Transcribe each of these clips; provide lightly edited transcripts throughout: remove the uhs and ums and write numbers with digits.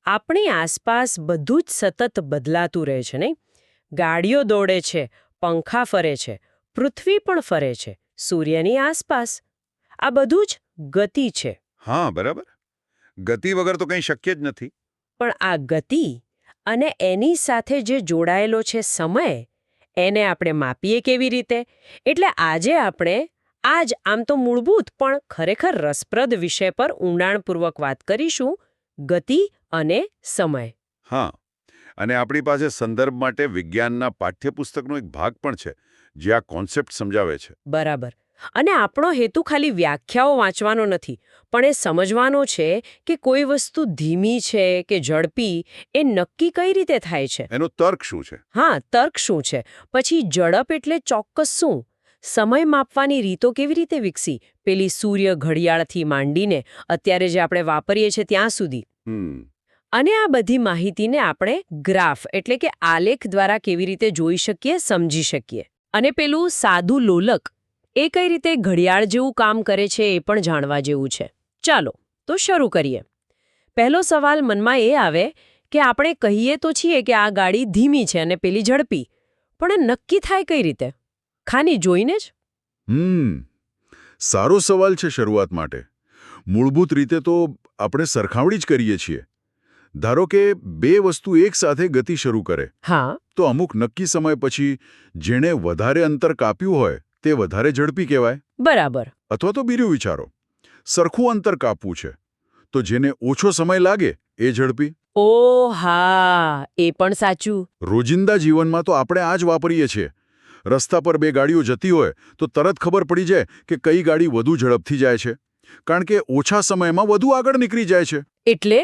આપણી આસપાસ બધું જ સતત બદલાતું રહે છે નહીં? ગાડીઓ દોડે છે, પંખા ફરે છે, પૃથ્વી પણ ફરે છે, સૂર્યની આસપાસ. આ બધું જ ગતિ છે. હા, બરાબર. ગતિ વગર તો કંઈ શક્ય જ નથી. પણ આ ગતિ અને એની સાથે જે જોડાયેલો છે સમય, એને આપણે માપીએ કેવી રીતે? એટલે આજે આપણે આમ તો મૂળભૂત પણ ખરેખર રસપ્રદ વિષય પર ઊંડાણપૂર્વક વાત કરીશું: ગતિ અને સમય. હા, અને આપણી પાસે સંદર્ભ માટે વિજ્ઞાનના પાઠ્યપુસ્તકનો એક ભાગ પણ છે જે આ કોન્સેપ્ટ સમજાવે છે. બરાબર. અને આપણો હેતુ ખાલી વ્યાખ્યાઓ વાંચવાનો નથી, પણ એ સમજવાનો છે કે કોઈ વસ્તુ ધીમી છે કે ઝડપી એ નક્કી કઈ રીતે થાય છે. એનો તર્ક શું છે? હા, તર્ક શું છે? પછી ઝડપ એટલે ચોક્કસ શું? સમય માપવાની રીતો કેવી રીતે વિકસી, પેલી સૂર્ય ઘડિયાળથી માંડીને અત્યારે જે આપણે વાપરીએ છીએ ત્યાં સુધી. અને આ બધી માહિતીને આપણે ગ્રાફ એટલે કે આલેખ દ્વારા કેવી રીતે જોઈ શકીએ, સમજી શકીએ. અને પેલું સાદું લોલક એ કઈ રીતે ઘડિયાળ જેવું કામ કરે છે એ પણ જાણવા જેવું છે. ચાલો તો શરૂ કરીએ. પહેલો સવાલ મનમાં એ આવે કે આપણે કહીએ તો છીએ કે આ ગાડી ધીમી છે અને પેલી ઝડપી, પણ નક્કી થાય કઈ રીતે? ખાલી જોઈને જ? સારો સવાલ છે શરૂઆત માટે. મૂળભૂત રીતે તો આપણે સરખામણી જ કરીએ છીએ. ધારો કે બે વસ્તુ એકસાથે ગતિ શરૂ કરે, હા, તો અમુક નક્કી સમય પછી જેણે વધારે અંતર કાપ્યું હોય તે વધારે ઝડપી કહેવાય. બરાબર. અથવા તો બીજું વિચારો, સરખું અંતર કાપવું છે તો જેને ઓછો સમય લાગે એ ઝડપી. ઓ હા, એ પણ સાચું. રોજિંદા જીવનમાં તો આપણે આ જ વાપરીએ છીએ. રસ્તા પર બે ગાડીઓ જતી હોય તો તરત ખબર પડી જાય કે કઈ ગાડી વધુ ઝડપથી જાય છે, કારણ કે ઓછા સમયમાં વધુ આગળ નીકળી જાય છે. એટલે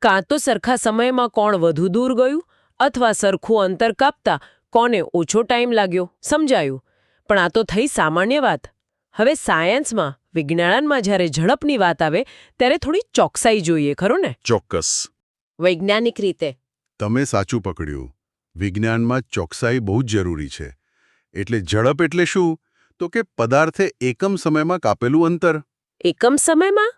કાં તો સરખા સમયમાં કોણ વધુ દૂર ગયું, અથવા સરખું અંતર કાપતા કોને ઓછો ટાઈમ લાગ્યો. સમજાયું? પણ આ તો થઈ સામાન્ય વાત. હવે સાયન્સમાં, વિજ્ઞાનમાં જ્યારે ઝડપની વાત આવે ત્યારે થોડી ચોકસાઈ જોઈએ, ખરું ને? ચોક્કસ. વૈજ્ઞાનિક રીતે. તમે સાચું પકડ્યું. વિજ્ઞાનમાં ચોકસાઈ બહુ જ જરૂરી છે. એટલે ઝડપ એટલે શું? તો કે પદાર્થે એકમ સમયમાં કાપેલું અંતર. એકમ સમયમાં?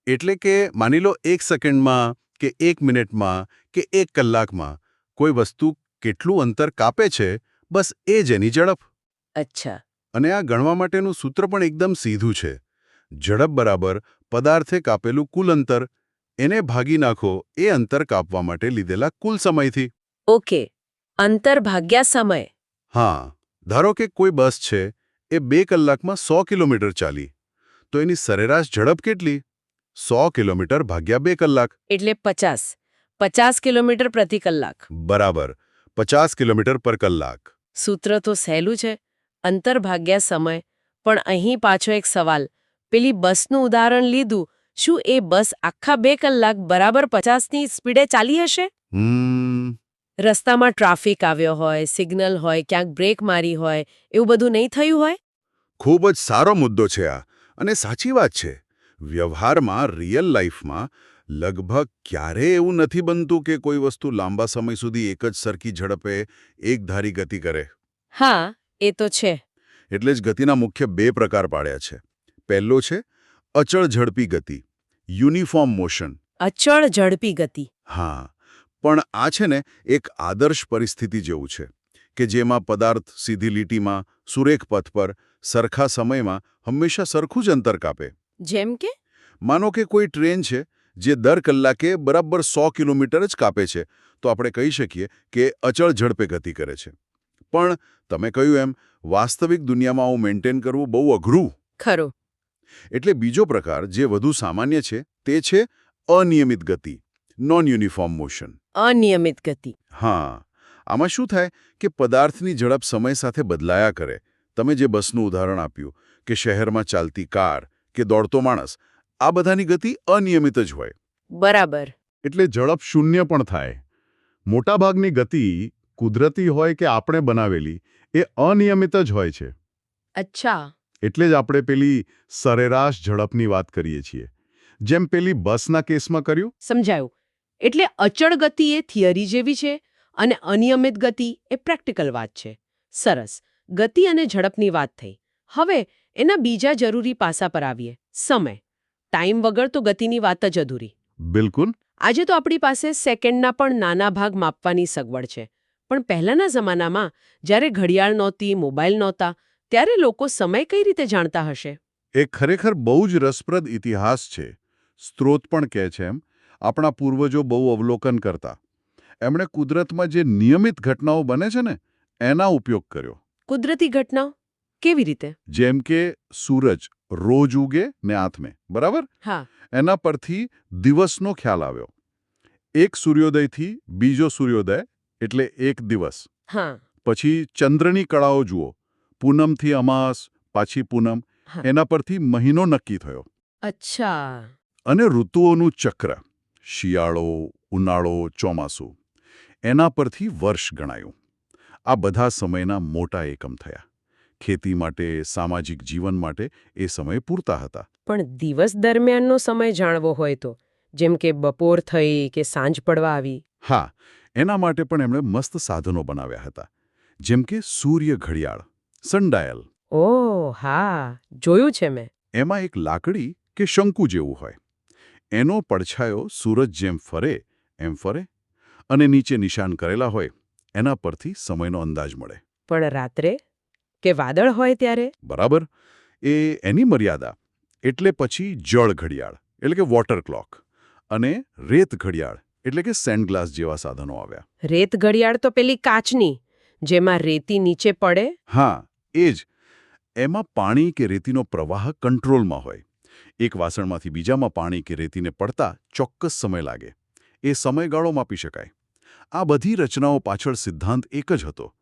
એટલે કે માની લો 1 સેકન્ડમાં કે 1 મિનિટમાં કે 1 કલાકમાં કોઈ વસ્તુ કેટલું અંતર કાપે છે, બસ એ જ એની ઝડપ. અચ્છા. અને આ ગણવા માટેનું સૂત્ર પણ એકદમ સીધું છે. ઝડપ બરાબર પદાર્થે કાપેલું કુલ અંતર, એને ભાગી નાખો એ અંતર કાપવા માટે લીધેલા કુલ સમયથી. ઓકે, અંતર ભાગ્યા સમય. હા, ધારો કે કોઈ બસ છે, એ 2 કલાકમાં 100 કિલોમીટર ચાલી, તો એની સરેરાશ ઝડપ કેટલી? 100 કિલોમીટર ભાગ્યા 2 કલાક. એટલે 50 કિલોમીટર પ્રતિ કલાક. બરાબર, 50 કિલોમીટર પર કલાક. સૂત્ર તો સહેલું છે, અંતર ભાગ્યા સમય. પણ અહીં પાછો એક સવાલ. પેલી બસનું ઉદાહરણ લીધું, શું એ બસ આખા 2 કલાક બરાબર 50ની સ્પીડે ચાલી હશે? રસ્તામાં ટ્રાફિક આવ્યો હોય, સિગ્નલ હોય, ક્યાંક બ્રેક મારી હોય, એવું બધું નહીં થયું હોય? ખૂબ જ સારો મુદ્દો છે આ, અને સાચી વાત છે. વ્યવહારમાં, રિયલ લાઈફમાં લગભગ ક્યારેય એવું નથી બનતું કે કોઈ વસ્તુ લાંબા સમય સુધી એક જ સરખી ઝડપે એકધારી ગતિ કરે. હા, એ તો છે. એટલે જ ગતિના મુખ્ય 2 પ્રકાર પાડ્યા છે. પહેલો છે અચળ ઝડપી ગતિ, યુનિફોર્મ મોશન. અચળ ઝડપી ગતિ. હા, પણ આ છે ને એક આદર્શ પરિસ્થિતિ જેવું છે કે જેમાં પદાર્થ સીધી લીટીમાં, સુરેખ પથ પર, સરખા સમયમાં હંમેશા સરખું જ અંતર કાપે. જેમ કે? માનો કે કોઈ ટ્રેન છે જે દર કલાકે બરાબર 100 કિલોમીટર જ કાપે છે, તો આપણે કહી શકીએ કે અચળ ઝડપે ગતિ કરે છે. પણ તમે કહ્યું એમ, વાસ્તવિક દુનિયામાં આવું મેન્ટેન કરવું બહુ અઘરું. ખરું. એટલે બીજો પ્રકાર જે વધુ સામાન્ય છે તે છે અનિયમિત ગતિ, નોન યુનિફોર્મ મોશન. અનિયમિત ગતિ. હા, આમાં શું થાય કે પદાર્થની ઝડપ સમય સાથે બદલાયા કરે. તમે જે બસનું ઉદાહરણ આપ્યું, કે શહેરમાં ચાલતી કાર કે દોડતો માણસ, આ બધાની ગતિ અનિયમિત જ હોય. બરાબર. એટલે ઝડપ શૂન્ય પણ થાય. મોટાભાગની ગતિ, કુદરતી હોય કે આપણે બનાવેલી, એ અનિયમિત જ હોય છે. અચ્છા. એટલે જ આપણે પેલી સરેરાશ ઝડપની વાત કરીએ છીએ, જેમ પેલી બસના કેસમાં કર્યું. સમજાયું. એટલે અચળ ગતિ એ થિયરી જેવી છે અને અનિયમિત ગતિ એ પ્રેક્ટિકલ વાત છે. સરસ. ગતિ અને ઝડપની વાત થઈ. હવે એના બીજા જરૂરી પાસા પર આવીએ. સમય. ટાઈમ વગર તો ગતિની વાત જ અધૂરી. બિલકુલ. આજે તો આપણી પાસે સેકન્ડના પણ નાના ભાગ માપવાની સગવડ છે. પણ પહેલાંના જમાનામાં જ્યારે ઘડિયાળ નહોતી, મોબાઈલ નહોતા, ત્યારે લોકો સમય કઈ રીતે જાણતા હશે? એ ખરેખર બહુ જ રસપ્રદ ઇતિહાસ છે. સ્ત્રોત પણ કહે છે એમ આપણા પૂર્વજો બહુ અવલોકન કરતા. એમણે કુદરતમાં જે નિયમિત ઘટનાઓ બને છે ને એના ઉપયોગ કર્યો. કુદરતી ઘટનાઓ કેવી રીતે? જેમ કે સૂરજ રોજ ઉગે ને આથમે, બરાબર? હા. એના પરથી દિવસનો ખ્યાલ આવ્યો. એક સૂર્યોદયથી બીજો સૂર્યોદય એટલે એક દિવસ. હા. પછી ચંદ્રની કળાઓ જુઓ, પૂનમથી અમાસ, પાછી પૂનમ, હા. એના પરથી મહિનો નક્કી થયો. અચ્છા. અને ઋતુઓનું ચક્ર, શિયાળો, ઉનાળો, ચોમાસું, એના પરથી વર્ષ ગણાયું. આ બધા સમયના મોટા એકમ થયા. ખેતી માટે, સામાજિક જીવન માટે એ સમય પૂરતા હતા. પણ દિવસ દરમિયાનનો સમય જાણવો હોય તો, જેમ કે બપોર થઈ કે સાંજ પડવા આવી? હા, એના માટે પણ એમણે મસ્ત સાધનો બનાવ્યા હતા. જેમ કે સૂર્ય ઘડિયાળ, સનડાયલ. ઓહ હા, જોયું છે મેં. એમાં એક લાકડી કે શંકુ જેવું હોય. એનો પડછાયો સૂરજ જેમ ફરે એમ ફરે અને નીચે નિશાન કરેલા હોય એના પરથી સમયનો અંદાજ મળે. પણ રાત્રે કે વાદળ હોય ત્યારે? બરાબર. એની મર્યાદા. એટલે પછી જળ ઘડિયાળ એટલે કે વોટર ક્લોક અને રેત ઘડિયાળ એટલે કે સેન્ડગ્લાસ જેવા સાધનો આવ્યા. રેત ઘડિયાળ તો પેલી કાચની, જેમાં રેતી નીચે પડે? હા, એ જ. એમાં પાણી કે રેતીનો પ્રવાહ કંટ્રોલમાં હોય. એક વાસણમાંથી બીજામાં પાણી કે રેતીને પડતા ચોક્કસ સમય લાગે. એ સમયગાળો માપી શકાય. આ બધી રચનાઓ પાછળ સિદ્ધાંત એક જ હતો.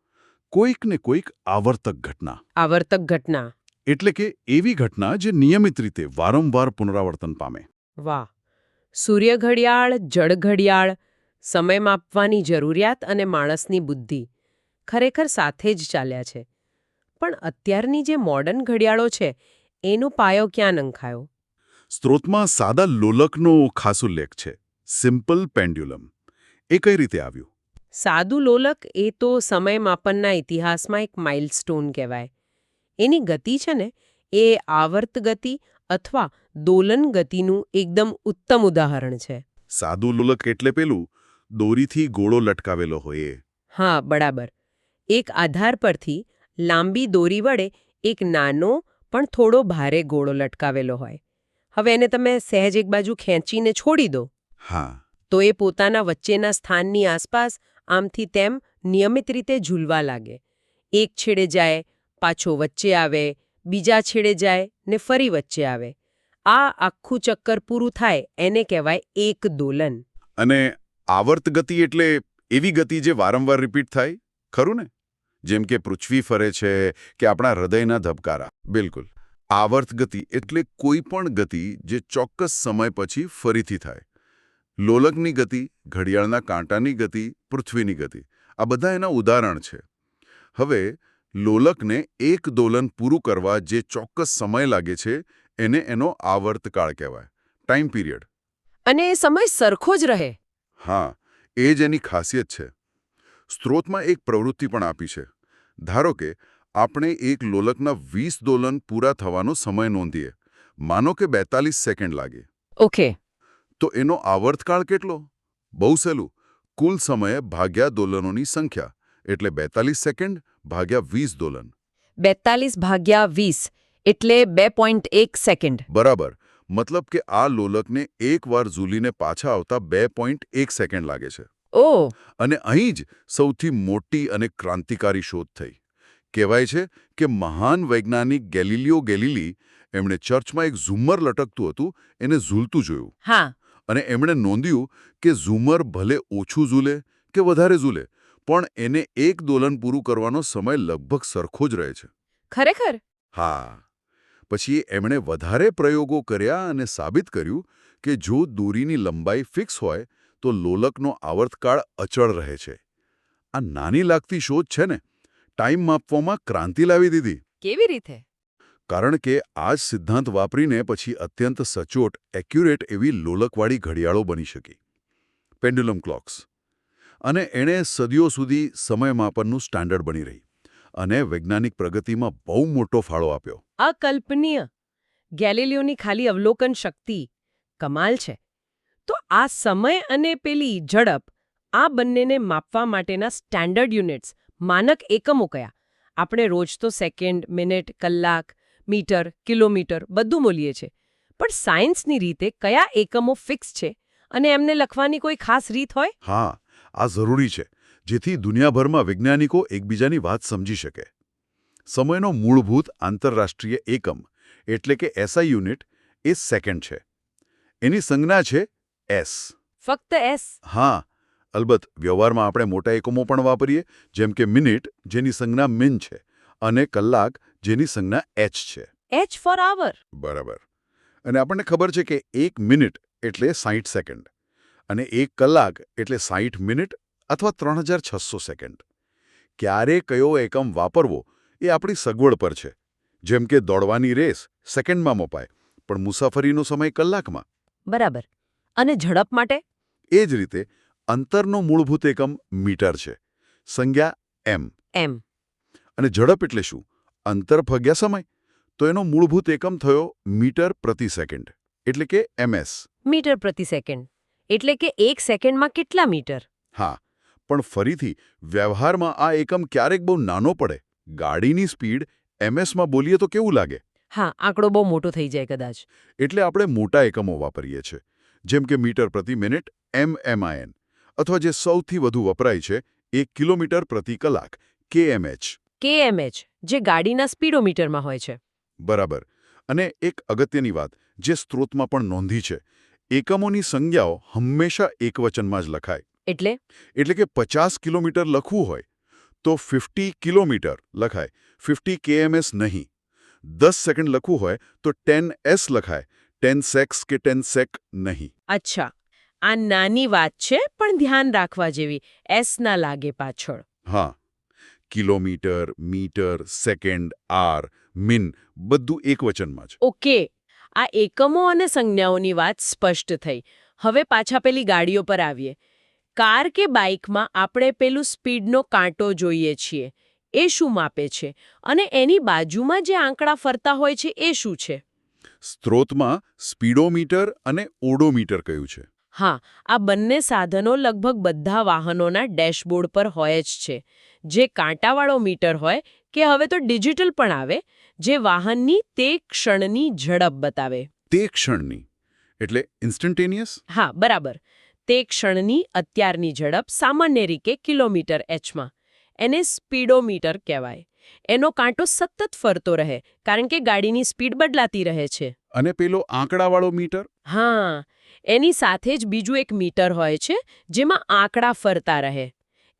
કોઈક ને કોઈક આવર્તક ઘટના. આવર્તક ઘટના. એટલે કે એવી ઘટના જે નિયમિત રીતે વારંવાર પુનરાવર્તન પામે. વાહ. સૂર્ય ઘડિયાળ, જળ ઘડિયાળ, સમય માપવાની જરૂરિયાત અને માણસની બુદ્ધિ ખરેખર સાથે જ ચાલ્યા છે. પણ અત્યારની જે મોડર્ન ઘડિયાળો છે, એનો પાયો ક્યાં નંખાયો? સ્ત્રોતમાં સાદા લોલકનો ખાસ ઉલ્લેખ છે. Simple pendulum. એ કઈ રીતે આવ્યું? સાદું લોલક એ તો સમય માપનના ઇતિહાસમાં એક માઇલસ્ટોન કહેવાય. એની ગતિ છે ને, એ આવર્ત ગતિ અથવા દોલન ગતિનું એકદમ ઉત્તમ ઉદાહરણ છે. સાદું લોલક એટલે પેલું દોરીથી ગોળો લટકાવેલો હોય એ. હા, બરાબર. એક આધાર પરથી લાંબી દોરી વડે એક નાનો પણ થોડો ભારે ગોળો લટકાવેલો હોય. હવે એને તમે સહેજ એક બાજુ ખેંચીને છોડી દો, હા. તો એ પોતાના વચ્ચેના સ્થાનની આસપાસ આમથી તેમ નિયમિત રીતે ઝૂલવા લાગે. એક છેડે જાય, પાછો વચ્ચે આવે, બીજા છેડે જાય ને ફરી વચ્ચે આવે. આ આખું ચક્કર પૂરું થાય એને કહેવાય એક દોલન. અને આવર્ત ગતિ એટલે એવી ગતિ જે વારંવાર રિપીટ થાય, ખરું ને? જેમ કે પૃથ્વી ફરે છે કે આપણા હૃદયના ધબકારા. બિલકુલ. આવર્ત ગતિ એટલે કોઈ પણ ગતિ જે ચોક્કસ સમય પછી ફરીથી થાય. લોલકની ગતિ, ઘડિયાળના કાંટાની ગતિ, પૃથ્વીની ગતિ, આ બધા એના ઉદાહરણ છે. હવે લોલકને એક દોલન પૂરું કરવા જે ચોક્કસ સમય લાગે છે એને એનો આવર્તકાળ કહેવાય, ટાઈમ પીરિયડ. અને એ સમય સરખો જ રહે. હા, એ જ એની ખાસિયત છે. સ્ત્રોતમાં એક પ્રવૃત્તિ પણ આપી છે. ધારો કે આપણે એક લોલકના 20 દોલન પૂરા થવાનો સમય નોંધીએ. માનો કે 42 સેકન્ડ લાગે. ઓકે. તો એનો આવર્તકાળ કેટલો? બહુ સહેલું. કુલ સમય ભાગ્યા દોલનોની સંખ્યા એટલે 42 સેકન્ડ ભાગ્યા 20 દોલન. 42 ભાગ્યા 20 એટલે 2.1 સેકન્ડ. બરાબર. મતલબ કે આ લોલકને એકવાર ઝૂલીને પાછા આવતા 2.1 સેકન્ડ લાગે છે. ઓહ. અને અહીં જ સૌથી મોટી અને ક્રાંતિકારી શોધ થઈ. કહેવાય છે કે મહાન વૈજ્ઞાનિક ગેલિલિયો ગેલિલી એમણે ચર્ચમાં એક ઝુમ્મર લટકતું હતું એને ઝૂલતું જોયું. હા. અને એમણે નોંધ્યું કે ઝુમ્મર ભલે ઓછું ઝૂલે કે વધારે ઝૂલે, પણ એને એક દોલન પૂરું કરવાનો સમય લગભગ સરખો જ રહે છે. ખરેખર? હા. પછી એમણે વધારે પ્રયોગો કર્યા અને સાબિત કર્યું કે જો દોરીની લંબાઈ ફિક્સ હોય તો લોલકનો આવર્તકાળ અચળ રહે છે. આ નાની લાગતી શોધ છે ને, ટાઈમ માપવામાં ક્રાંતિ લાવી દીધી. કેવી રીતે? કારણ કે આ જ સિદ્ધાંત વાપરીને પછી અત્યંત સચોટ, એક્યુરેટ એવી લોલકવાળી ઘડિયાળો બની શકી. Pendulum clocks. અને એણે સદીઓ સુધી સમય માપનનું સ્ટાન્ડર્ડ બની રહી. અને વૈજ્ઞાનિક પ્રગતિમાં બહુ મોટો ફાળો આપ્યો. અકલ્પનીય. ગેલિલિયોની ખાલી અવલોકન શક્તિ કમાલ છે. તો આ સમય અને પેલી ઝડપ આ બંનેને માપવા માટેના સ્ટેન્ડર્ડ યુનિટ્સ માનક એકમો કયા? આપણે રોજ તો સેકન્ડ, મિનિટ, કલાક, મીટર, કિલોમીટર બધું બોલીએ છીએ, પણ સાયન્સની રીતે કયા એકમો ફિક્સ છે અને એમને લખવાની કોઈ ખાસ રીત હોય? હા, આ જરૂરી છે, જેથી દુનિયાભરમાં વૈજ્ઞાનિકો એકબીજાની વાત સમજી શકે. સમયનો મૂળભૂત આંતરરાષ્ટ્રીય એકમ એટલે કે એસઆઈ યુનિટ એ સેકન્ડ છે. એની સંજ્ઞા છે એસ. ફક્ત એસ? હા, અલબત્ત વ્યવહારમાં આપણે મોટા એકમો પણ વાપરીએ, જેમ કે મિનિટ, જેની સંજ્ઞા મિન છે, અને કલાક, જેની સંજ્ઞા એચ છે. H for hour. બરાબર. અને આપણને ખબર છે કે 1 મિનિટ એટલે 60 સેકન્ડ અને 1 કલાક એટલે 60 મિનિટ અથવા 3600 સેકન્ડ. ક્યારે કયો એકમ વાપરવો એ આપણી સગવડ પર છે. જેમ કે દોડવાની રેસ સેકન્ડમાં મપાય, પણ મુસાફરીનો સમય કલાકમાં. બરાબર. અને ઝડપ માટે? એ જ રીતે અંતરનો મૂળભૂત એકમ મીટર છે, સંજ્ઞા એમ. એમ. અને ઝડપ એટલે શું? અંતર ભાગ્યા સમય. તો એનો મૂળભૂત એકમ થયો મીટર પ્રતિ સેકન્ડ, એટલે કે એમએસ. મીટર પ્રતિ સેકન્ડ એટલે કે 1 સેકન્ડમાં કેટલા મીટર? હા, પણ ફરીથી વ્યવહારમાં આ એકમ ક્યારેક બહુ નાનો પડે. ગાડીની સ્પીડ એમએસમાં બોલીએ તો કેવું લાગે? હા, આંકડો બહુ મોટો થઈ જાય કદાચ. એટલે આપણે મોટા એકમો વાપરીએ છીએ, જેમ કે મીટર પ્રતિ મિનિટ એમએમઆઈએન, અથવા જે સૌથી વધુ વપરાય છે એ કિલોમીટર પ્રતિ કલાક કેએમએચ. કેએમએચ, જે ગાડીના સ્પીડોમીટરમાં હોય છે. બરાબર. અને એક અગત્યની વાત જે સ્ત્રોતમાં પણ નોંધી છે, એકમોની સંજ્ઞાઓ હંમેશા એકવચનમાં જ લખાય. એટલે કે 50 કિલોમીટર લખવું હોય તો 50 કિલોમીટર લખાય, 50 કેએમએસ નહીં. 10 સેકન્ડ લખવું હોય તો 10 એસ લખાય, 10 સેક્સ કે 10 સેક નહીં. અચ્છા, આ નાની વાત છે પણ ધ્યાન રાખવા જેવી. એસ ના લાગે પાછળ. હા, કિલોમીટર, મીટર, સેકન્ડ, આર, મિન બધું એકવચનમાં જ. ઓકે, આ એકમો અને સંજ્ઞાઓની વાત સ્પષ્ટ થઈ. હવે પાછા પેલી ગાડીઓ પર આવીએ. કાર કે બાઇકમાં આપણે પેલું સ્પીડનો કાંટો જોઈએ છીએ. એ શું માપે છે? અને એની બાજુમાં જે આંકડા ફરતા હોય છે એ શું છે? સ્ત્રોતમાં સ્પીડોમીટર અને ઓડોમીટર કહ્યું છે. હા, આ બંને સાધનો લગભગ બધા વાહનોના ડેશબોર્ડ પર હોય જ છે. જે કાંટાવાળો મીટર હોય કે હવે તો ડિજિટલ પણ આવે, જે વાહનની તે ક્ષણની ઝડપ બતાવે. તે ક્ષણની એટલે ઇન્સ્ટન્ટેનિયસ? હા, બરાબર. તે ક્ષણની અત્યારની ઝડપ સામાન્ય રીતે કિલોમીટર એચમાં. એને સ્પીડોમીટર કહેવાય. એનો કાંટો સતત ફરતો રહે કારણ કે ગાડીની સ્પીડ બદલાતી રહે છે. અને પેલો આંકડાવાળો મીટર? હા, એની સાથે જ બીજું એક મીટર હોય છે જેમાં આંકડા ફરતા રહે.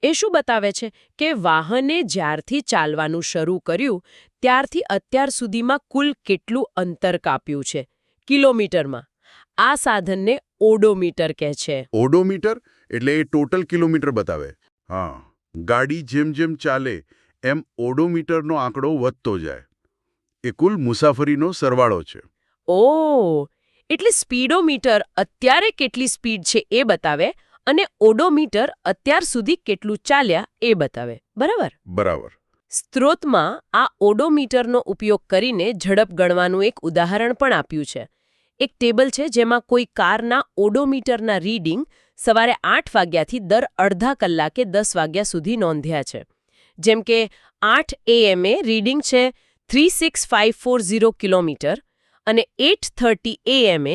એ શું બતાવે છે કે વાહને જ્યારથી ચાલવાનું શરૂ કર્યું ત્યારથી અત્યાર સુધીમાં કુલ કેટલું અંતર કાપ્યું છે, કિલોમીટરમાં. આ સાધનને ઓડોમીટર કહે છે. ઓડોમીટર એટલે એ ટોટલ કિલોમીટર બતાવે. હા, ગાડી જેમ જેમ ચાલે એમ ઓડોમીટરનો આંકડો વધતો જાય. એ કુલ મુસાફરીનો સરવાળો છે. ઓહ, એટલે સ્પીડોમીટર અત્યારે કેટલી સ્પીડ છે એ બતાવે અને ઓડોમીટર અત્યાર સુધી કેટલું ચાલ્યા એ બતાવે. બરાબર? બરાબર. સ્ત્રોતમાં આ ઓડોમીટરનો ઉપયોગ કરીને ઝડપ ગણવાનું એક ઉદાહરણ પણ આપ્યું છે. એક ટેબલ છે જેમાં કોઈ કારના ઓડોમીટરના રીડિંગ સવારે 8 વાગ્યાથી દર અડધા કલાકે 10 વાગ્યા સુધી નોંધ્યા છે. જેમ કે 8 AM રીડિંગ છે 36540 કિલોમીટર અને 8:30 AM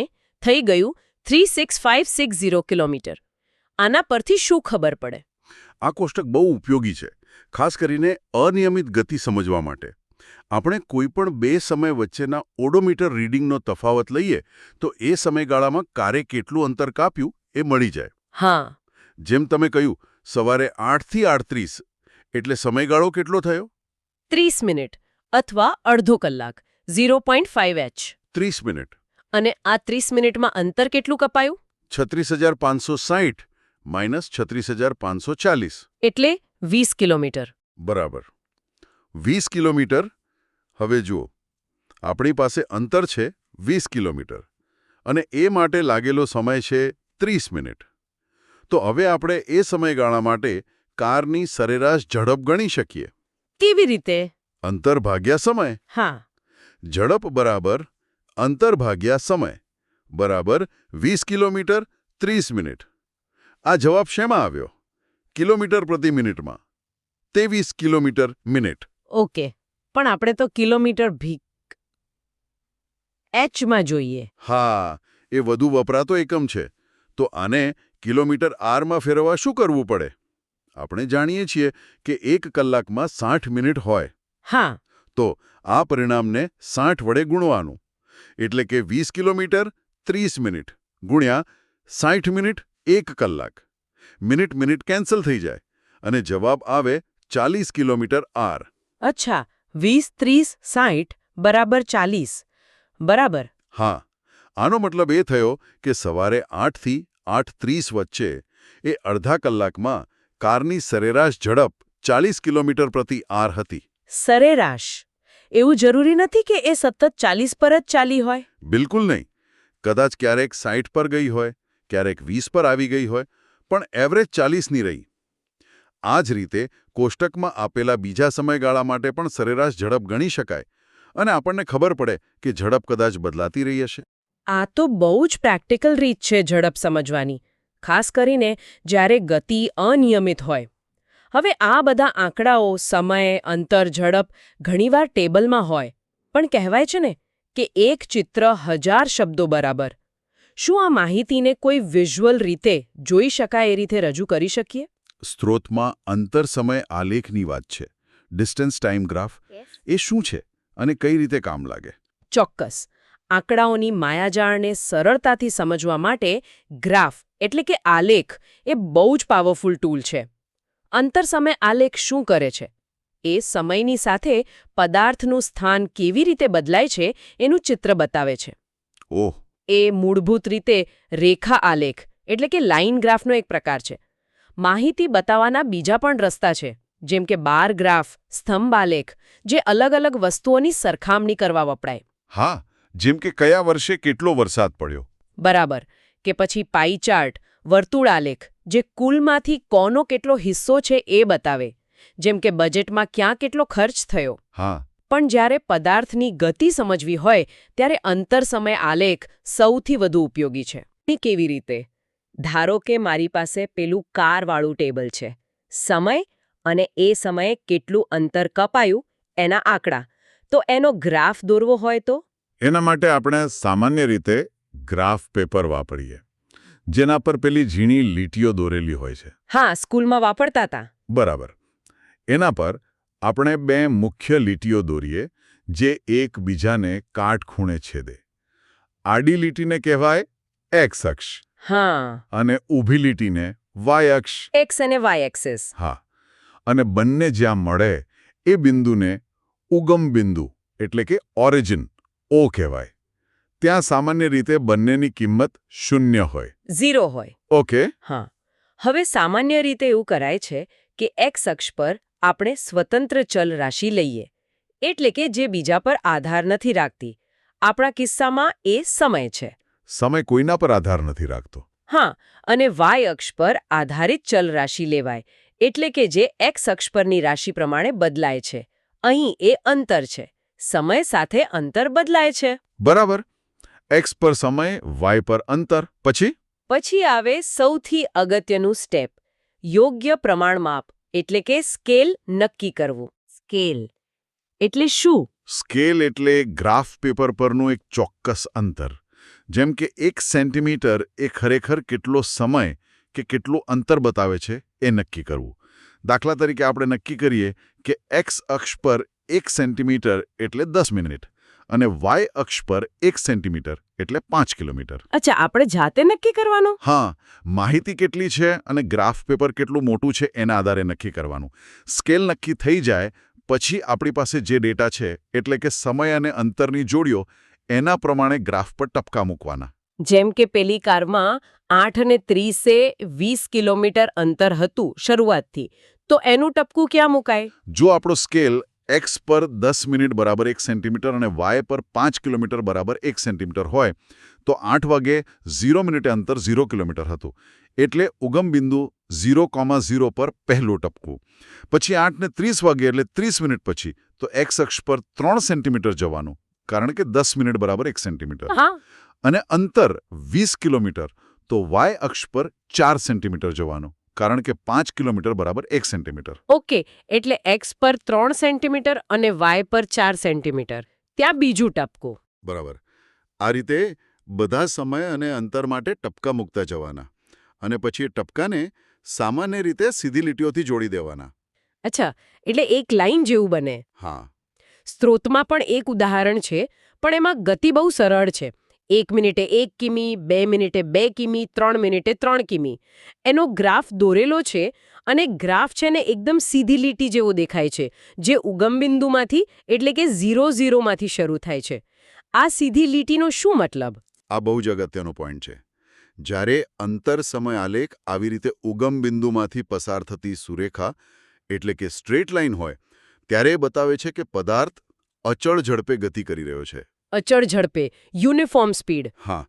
થઈ ગયું 36560 કિલોમીટર. આના પરથી શું ખબર પડે? આ કોષ્ટક બહુ ઉપયોગી છે, ખાસ કરીને અનિયમિત ગતિ સમજવા માટે. આપણે કોઈપણ બે સમય વચ્ચેના ઓડોમીટર રીડિંગનો તફાવત લઈએ તો એ સમયગાળામાં કારે કેટલું અંતર કાપ્યું એ મળી જાય. હા. જેમ તમે કહ્યું, સવારે 8 થી 38 એટલે સમયગાળો કેટલો થયો? 30 મિનિટ અથવા અડધો કલાક, 0.5h. 30 મિનિટ. અને આ 30 મિનિટમાં અંતર કેટલું કપાયું? 36,560 માઇનસ 36,540. એટલે 20 કિલોમીટર. બરાબર. 20 કિલોમીટર. હવે જુઓ, આપણી પાસે અંતર છે 20 કિલોમીટર અને એ માટે લાગેલો સમય છે 30 મિનિટ. તો હવે આપણે એ સમયગાળા માટે કારની સરેરાશ ઝડપ ગણી શકીએ. કેવી રીતે? અંતર ભાગ્યા સમય. હા. ઝડપ બરાબર અંતર ભાગ્યા સમય બરાબર 20 કિલોમીટર 30 મિનિટ. આ જવાબ શેમાં આવ્યો? કિલોમીટર પ્રતિ મિનિટમાં. 23 કિલોમીટર મિનિટ. ઓકે, પણ આપણે તો કિલોમીટર એચમાં જોઈએ. હા, એ વધુ વપરાતો એકમ છે. તો આને કિલોમીટર આરમાં ફેરવવા શું કરવું પડે? આપણે જાણીએ છીએ કે 1 કલાકમાં 60 મિનિટ હોય. હા. તો આ પરિણામને 60 વડે ગુણવાનું. એટલે કે 20 કિલોમીટર 30 મિનિટ ગુણ્યા 60 મિનિટ 1 કલાક. મિનિટ કેન્સલ થઈ જાય અને જવાબ આવે 40 કિલોમીટર આર. અચ્છા, 20, 30, 60 બરાબર 40. બરાબર. હા, આનો મતલબ એ થયો કે સવારે 8 થી 8:30 વચ્ચે એ અડધા કલાકમાં કારની સરેરાશ ઝડપ 40 કિલોમીટર પ્રતિ આર હતી. સરેરાશ. એવું જરૂરી નથી કે એ સતત 40 પર જ ચાલી હોય. બિલકુલ નહીં. કદાચ ક્યારેક 60 પર ગઈ હોય, ક્યારેક 20 પર આવી ગઈ હોય, પણ એવરેજ 40ની રહી. આ જ રીતે કોષ્ટકમાં આપેલા બીજા સમયગાળા માટે પણ સરેરાશ ઝડપ ગણી શકાય અને આપણને ખબર પડે કે ઝડપ કદાચ બદલાતી રહી હશે. આ તો બહુ જ પ્રેક્ટિકલ રીત છે ઝડપ સમજવાની, ખાસ કરીને જ્યારે ગતિ અનિયમિત હોય. હવે આ બધા આંકડાઓ, સમય, અંતર, ઝડપ ઘણીવાર ટેબલમાં હોય, પણ કહેવાય છે ને કે એક ચિત્ર 1000 શબ્દો બરાબર. શું આ માહિતીને કોઈ વિઝ્યુઅલ રીતે જોઈ શકાય એ રીતે રજૂ કરી શકીએ? સ્ત્રોતમાં અંતર સમય આલેખની વાત છે. ડિસ્ટન્સ ટાઈમ ગ્રાફ એ શું છે અને કઈ રીતે કામ લાગે? ચોક્કસ. આંકડાઓની માયાજાળને સરળતાથી સમજવા માટે ગ્રાફ એટલે કે આલેખ એ બહુ જ પાવરફુલ ટૂલ છે. અંતર સમય આલેખ શું કરે છે? એ સમયની સાથે પદાર્થનું સ્થાન કેવી રીતે બદલાય છે એનું ચિત્ર બતાવે છે. ઓહ. એ મૂળભૂત રીતે રેખા આલેખ એટલે કે લાઇન ગ્રાફનો એક પ્રકાર છે. માહિતી બતાવવાના બીજા પણ રસ્તા છે, જેમ કે બાર ગ્રાફ, સ્તંભ આલેખ, જે અલગ અલગ વસ્તુઓની સરખામણી કરવા વપરાય. હા, જેમ કે કયા વર્ષે કેટલો વરસાદ પડ્યો. બરાબર. કે પછી પાઈ ચાર્ટ, વર્તુળ આલેખ, જે કુલમાંથી કોનો કેટલો હિસ્સો છે એ બતાવે, જેમ કે બજેટમાં ક્યાં કેટલો ખર્ચ થયો. હા. પણ જ્યારે પદાર્થની ગતિ સમજવી હોય ત્યારે અંતર સમય આલેખ સૌથી વધુ ઉપયોગી છે. એ કેવી રીતે? ધારો કે મારી પાસે પેલું કારવાળું ટેબલ છે. સમય અને એ સમયે કેટલું અંતર કપાયું એના આંકડા. તો એનો ગ્રાફ દોરવો હોય તો? એના માટે આપણે સામાન્ય રીતે ગ્રાફ પેપર વાપરીએ, જેના પર પેલી ઝીણી લીટીઓ દોરેલી હોય છે. હા, સ્કૂલમાં વાપરતા હતા. બરાબર. એના પર આપણે 2 મુખ્ય લીટીઓ દોરીએ જે એકબીજાને કાટખૂણે છેદે. આડી લીટીને કહેવાય એક્સ અક્ષ. હા. અને ઊભી લીટીને વાય અક્ષ. એક્સ અને વાય એક્સિસ. હા. અને બંને જ્યાં મળે એ બિંદુને ઉગમ બિંદુ એટલે કે ઓરિજિન ઓ કહેવાય. ત્યાં સામાન્ય રીતે બંનેની કિંમત 0 હોય. 0 હોય. ઓકે. હા. હવે સામાન્ય રીતે એવું કરાય છે કે એક્સ અક્ષ પર આપણે સ્વતંત્ર ચલ રાશિ લઈએ, એટલે કે જે બીજા પર આધાર નથી રાખતી. આપણા કિસ્સામાં એ સમય છે. સમય કોઈના પર આધાર નથી રાખતો. હા. અને વાય અક્ષ પર આધારિત ચલ રાશિ લેવાય, એટલે કે જે એક્સ અક્ષ પરની રાશિ પ્રમાણે બદલાય છે. અહીં એ અંતર છે. સમય સાથે અંતર બદલાય છે. બરાબર. એક્સ પર સમય, વાય પર અંતર. પછી આવે સૌથી અગત્યનું સ્ટેપ, યોગ્ય પ્રમાણમાપ એટલે કે સ્કેલ નક્કી કરવું. સ્કેલ એટલે શું? સ્કેલ એટલે ગ્રાફ પેપર પરનું એક ચોક્કસ અંતર. જેમ કે 1 સેન્ટીમીટર એ ખરેખર કેટલો સમય કે કેટલું અંતર બતાવે છે એ નક્કી કરવું. દાખલા તરીકે આપણે નક્કી કરીએ કે એક્સ અક્ષ પર 1 સેન્ટીમીટર એટલે 10 મિનિટ અને વાય અક્ષ પર 1 સેન્ટીમીટર એટલે 5 કિલોમીટર. અચ્છા, આપણે જાતે નક્કી કરવાનું? હા, માહિતી કેટલી છે અને ગ્રાફ પેપર કેટલું મોટું છે એના આધારે નક્કી કરવાનું. સ્કેલ નક્કી થઈ જાય પછી આપણી પાસે જે ડેટા છે એટલે કે સમય અને અંતરની જોડીઓ, એના પ્રમાણે ગ્રાફ પર ટપકા મૂકવાના. જેમ કે પેલી કારમાં 8 અને 30 20 કિલોમીટર અંતર હતું શરૂઆતથી, તો એનું ટપકું ક્યાં મુકાય? જો આપણો સ્કેલ એક્સ પર 10 મિનિટ બરાબર 1 સેન્ટીમીટર અને વાય પર 5 કિલોમીટર બરાબર 1 સેન્ટીમીટર હોય તો 8 વાગે 0 મિનિટે અંતર 0 કિલોમીટર હતું. એટલે ઉગમ બિંદુ 0,0 પર પહેલું ટપકું. પછી 8:30 વાગે એટલે 30 મિનિટ પછી તો એક્સ અક્ષ પર 3 સેન્ટીમીટર જવાનું, કારણ કે 10 મિનિટ બરાબર 1 સેન્ટીમીટર. અને અંતર 20 કિલોમીટર, તો વાય અક્ષ પર 4 સેન્ટીમીટર જવાનું, કારણ કે 5 કિલોમીટર બરાબર 1 સેન્ટીમીટર. ઓકે, એટલે એક્સ પર 3 સેન્ટીમીટર અને વાય પર 4 સેન્ટીમીટર. ત્યાં બીજું ટપકું. બરાબર. આ રીતે બધા સમય અને અંતર માટે ટપકા મૂકતા જવાના અને પછી એ ટપકાને સામાન્ય રીતે સીધી લીટીઓથી જોડી દેવાના. અચ્છા, એટલે એક લાઈન જેવું બને. હા. સ્ત્રોતમાં પણ એક ઉદાહરણ છે, પણ એમાં ગતિ બહુ સરળ છે. 1 મિનિટે 1 કિમી, 2 મિનિટે 2 કિમી, 3 મિનિટે 3 કિમી. એનો ગ્રાફ દોરેલો છે અને ગ્રાફ છે ને એકદમ સીધી લીટી જેવો દેખાય છે, જે ઉગમ બિંદુમાંથી એટલે કે 0 માંથી શરૂ થાય છે. આ સીધી લીટીનો શું મતલબ? આ બહુ જ અગત્યનો પોઈન્ટ છે. જ્યારે અંતર સમય આલેખ આવી રીતે ઉગમ બિંદુમાંથી પસાર થતી સુરેખા એટલે કે સ્ટ્રેટ લાઇન હોય, ત્યારે એ બતાવે છે કે પદાર્થ અચળ ઝડપે ગતિ કરી રહ્યો છે. અચળ ઝડપે, યુનિફોર્મ સ્પીડ. હા,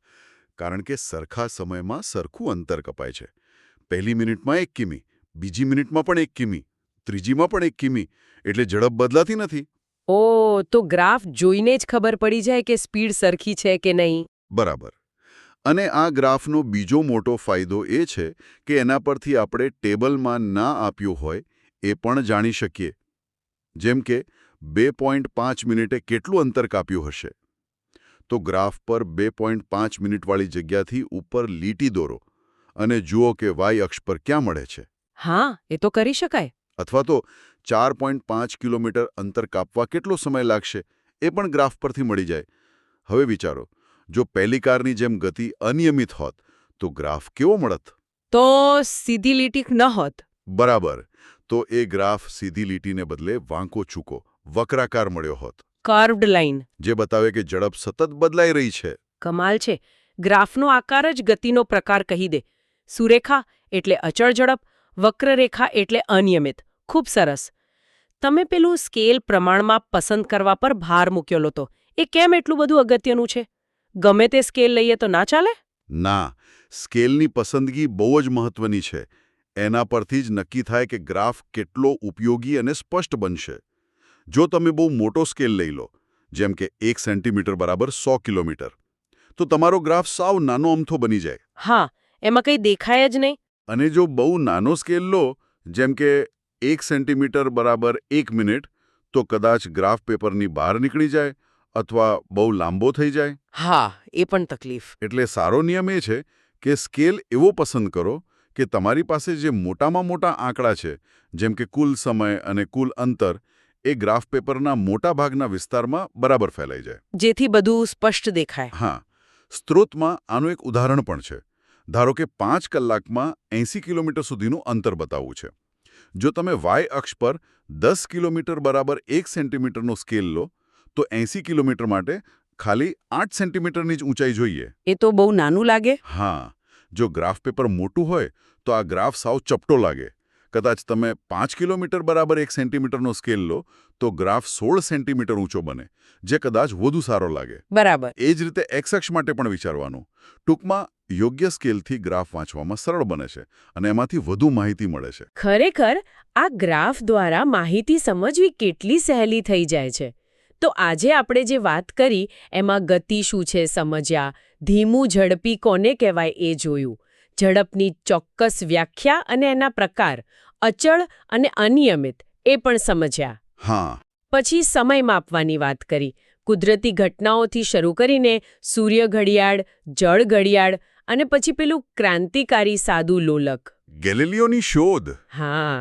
કારણ કે સરખા સમયમાં સરખું અંતર કપાય છે. પહેલી મિનિટમાં 1 કિમી, બીજી મિનિટમાં પણ 1 કિમી, ત્રીજીમાં પણ 1 કિમી, એટલે ઝડપ બદલાતી નથી. ઓ, તો ગ્રાફ જોઈને જ ખબર પડી જાય કે સ્પીડ સરખી છે કે નહીં. બરાબર. અને આ ગ્રાફનો બીજો મોટો ફાયદો એ છે કે એના પરથી આપણે ટેબલમાં ના આપ્યું હોય એ પણ જાણી શકીએ. જેમ કે 2.5 મિનિટે કેટલું અંતર કાપ્યું હશે. તો ગ્રાફ પર 2.5 મિનિટવાળી જગ્યાથી ઉપર લીટી દોરો અને જુઓ કે વાય અક્ષ પર ક્યાં મળે છે. હા, એ તો કરી શકાય. અથવા તો 4.5 કિલોમીટર અંતર કાપવા કેટલો સમય લાગશે એ પણ ગ્રાફ પરથી મળી જાય. હવે વિચારો, જો પહેલી કારની જેમ ગતિ અનિયમિત હોત તો ગ્રાફ કેવો મળત? તો સીધી લીટી ન હોત. બરાબર. તો એ ગ્રાફ સીધી લીટીને બદલે વાંકો ચૂકો વક્રાકાર મળ્યો હોત, કર્વ્ડ લાઇન. જે બતાવે કે ઝડપ સતત બદલાઈ રહી છે. કમાલ છે. ગ્રાફનો આકાર જ ગતિનો પ્રકાર કહી દે. સુરેખા એટલે અચળ ઝડપ, વક્રરેખા એટલે અનિયમિત. ખૂબ સરસ. તમે પેલું સ્કેલ પ્રમાણમાં પસંદ કરવા પર ભાર મૂક્યો હતો. એ કેમ એટલું બધું અગત્યનું છે? ગમે તે સ્કેલ લઈએ તો ના ચાલે? ના, સ્કેલની પસંદગી બહુ જ મહત્વની છે. એના પરથી જ નક્કી થાય કે ગ્રાફ કેટલો ઉપયોગી અને સ્પષ્ટ બનશે. જો તમે બહુ મોટો સ્કેલ લઈ લો, જેમ કે 1 સેન્ટીમીટર બરાબર 100 કિલોમીટર, તો તમારો ગ્રાફ સાવ નાનો અમથો બની જાય. હા, એમાં કંઈ દેખાય જ નહીં. અને જો બહુ નાનો સ્કેલ લો, જેમ કે 1 સેન્ટીમીટર બરાબર 1 મિનિટ, તો કદાચ ગ્રાફ પેપરની બહાર નીકળી જાય અથવા બહુ લાંબો થઈ જાય. હા, એ પણ તકલીફ. એટલે સારો નિયમ એ છે કે સ્કેલ એવો પસંદ કરો કે તમારી પાસે જે મોટામાં મોટા આંકડા છે, જેમ કે કુલ સમય અને કુલ અંતર, એ ગ્રાફ પેપરના મોટા ભાગના વિસ્તારમાં બરાબર ફેલાઈ જાય. જેથી બધું સ્પષ્ટ દેખાય. હા, સ્ત્રોતમાં આનું એક ઉદાહરણ પણ છે. ધારો કે 5 કલાકમાં 80 કિલોમીટર સુધીનું અંતર બતાવવું છે. જો તમે વાય અક્ષ પર 10 કિલોમીટર બરાબર 1 સેન્ટીમીટરનો સ્કેલ લો, તો 80 કિલોમીટર માટે ખાલી 8 સેન્ટીમીટરની જ ઊંચાઈ જોઈએ. એ તો બહુ નાનું લાગે. હા, જો ગ્રાફ પેપર મોટું હોય તો આ ગ્રાફ સાવ ચપટો લાગે. કદાચ તમે 5 કિલોમીટર બરાબર 1 સેન્ટીમીટરનો સ્કેલ લો તો ગ્રાફ 16 સેન્ટીમીટર ઊંચો બને, જે કદાચ વધુ સારો લાગે. બરાબર. એ જ રીતે એક્સ અક્ષ માટે પણ વિચારવાનું. ટૂંકમાં યોગ્ય સ્કેલથી ગ્રાફ વાંચવામાં સરળ બને છે અને એમાંથી વધુ માહિતી મળે છે. ખરેખર આ ગ્રાફ દ્વારા માહિતી સમજવી કેટલી સહેલી થઈ જાય છે. તો આજે આપણે જે વાત કરી એમાં ગતિ શું છે સમજ્યા, ધીમું ઝડપી કોને કહેવાય એ જોયું, ઝડપની ચોક્કસ વ્યાખ્યા અને એના પ્રકાર, અચળ અને અનિયમિત એ પણ સમજ્યા. હા. પછી સમય માપવાની વાત કરી. કુદરતી ઘટનાઓથી શરૂ કરીને સૂર્ય ઘડિયાળ, જળ ઘડિયાળ અને પછી પેલું ક્રાંતિકારી સાદું લોલક, ગેલિલિયોની શોધ. હા,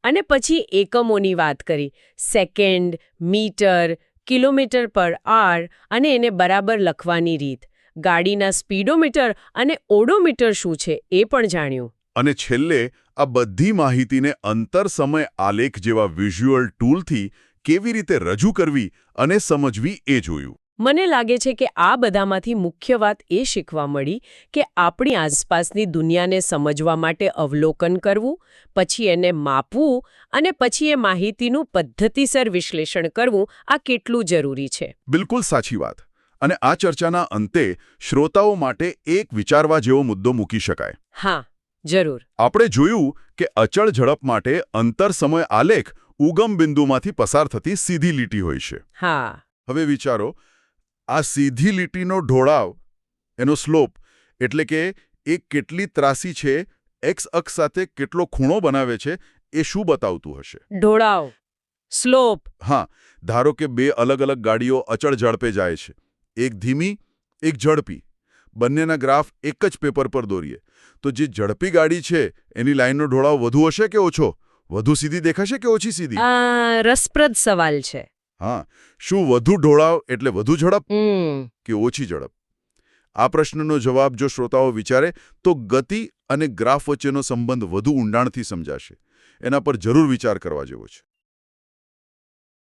અને પછી એકમોની વાત કરી. સેકન્ડ, મીટર, કિલોમીટર પર આર અને એને બરાબર લખવાની રીત. ગાડીના સ્પીડોમીટર અને ઓડોમીટર શું છે એ પણ જાણ્યું. અને છેલ્લે આ બધી માહિતીને અંતર સમય આલેખ જેવા વિઝ્યુઅલ ટૂલથી કેવી રીતે રજૂ કરવી અને સમજવી એ જોયું. મને લાગે છે કે આ બધામાંથી મુખ્ય વાત એ શીખવા મળી કે આપણી આસપાસની દુનિયાને સમજવા માટે અવલોકન કરવું, પછી એને માપવું અને પછી એ માહિતીનું પદ્ધતિસર વિશ્લેષણ કરવું આ કેટલું જરૂરી છે. બિલકુલ સાચી વાત. અને આ ચર્ચાના અંતે શ્રોતાઓ માટે એક વિચારવા જેવો મુદ્દો મૂકી શકાય. હા, જરૂર. આપણે જોયું કે અચળ ઝડપ માટે અંતર સમય આલેખ ઉગમ બિંદુમાંથી પસાર થતી સીધી લીટી હોય છે. હા. હવે વિચારો, આ સીધી લીટીનો ઢોળાવ, એનો સ્લોપ, એટલે કે એ કેટલી ત્રાસી છે, એક્સ અક્ષ સાથે કેટલો ખૂણો બનાવે છે, એ શું બતાવતું હશે? ઢોળાવ, સ્લોપ. હા, ધારો કે બે અલગ અલગ ગાડીઓ અચળ ઝડપે જાય છે, એક ધીમી, એક ઝડપી. બંનેના ગ્રાફ એક જ પેપર પર દોરીએ તો જે ઝડપી ગાડી છે એની લાઈનનો ઢોળાવ વધુ હશે કે ઓછો? વધુ સીધી દેખાશે કે ઓછી સીધી? રસપ્રદ સવાલ છે. હા, શું વધુ ઢોળાવ એટલે વધુ ઝડપ કે ઓછી ઝડપ? આ પ્રશ્નનો જવાબ જો શ્રોતાઓ વિચારે તો ગતિ અને ગ્રાફ વચ્ચેનો સંબંધ વધુ ઊંડાણથી સમજાશે. એના પર જરૂર વિચાર કરવા જેવો છે.